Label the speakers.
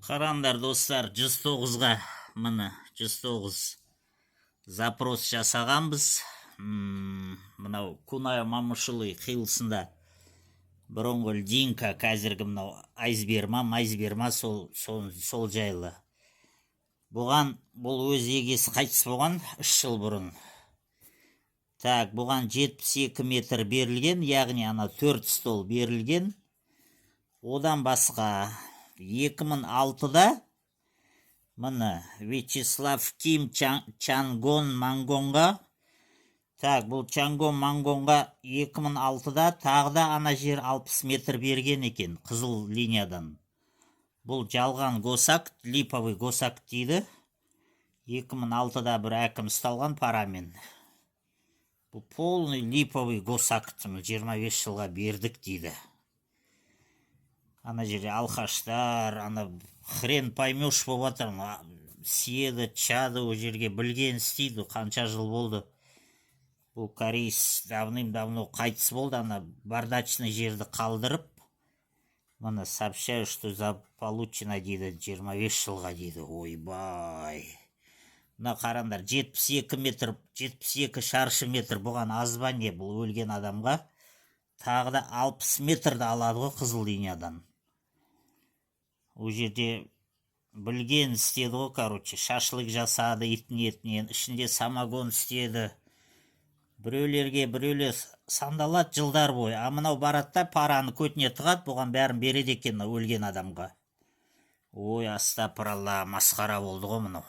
Speaker 1: Қараңдар достар, 109-ға міне 109 запрос жасағанбыз. Мынау Кунай Мамышылы қиылысында бұрынғы Динка, қазіргі мынау айзберма сол жайлы. Бұл өз егесі қайтыс болған 3 жыл бұрын. Так, бұған 72 метр берілген, яғни ана 4 стол берілген. Одан басқа 2006-да міне Вячеслав Ким Чангон Мангонға, так, бұл Чангон Мангонға 2006-да тағда ана жер 60 метр берген екен, қызыл линиядан. Бұл жалған госакт, липовый госакт дейді. 2006-да бір әкім ұсталған парамен. Бұл полный липовый госакт, 25 жылға бердік дейді. Ана жерде алқаштар, ана хрен поймеш болып жатыр. Сиеді, чады, о жерге білген істейді, қанша жыл болды. Бұл корейс давным-давно қайтыс болды, ана бардачный жерді қалдырып, мына сообщаю, что заполучено дейді, 25 жылға дейді. Ойбай. Мына қарандар, 72 шаршы метр бұған азбане, бұл өлген адамға. Тағы да 60 метрді алады ғой қызыл линиядан. О жерде білген істеді ғой, короче, шашлык жасады иттің етінен, ішінде самогон істеді. Біреулер сандалат жылдар бойы. А мынау баратта параны көтіне тығады, бұған бәрін береді екен өлген адамға. Ой, астапыралла, масқара болды ғой мынау.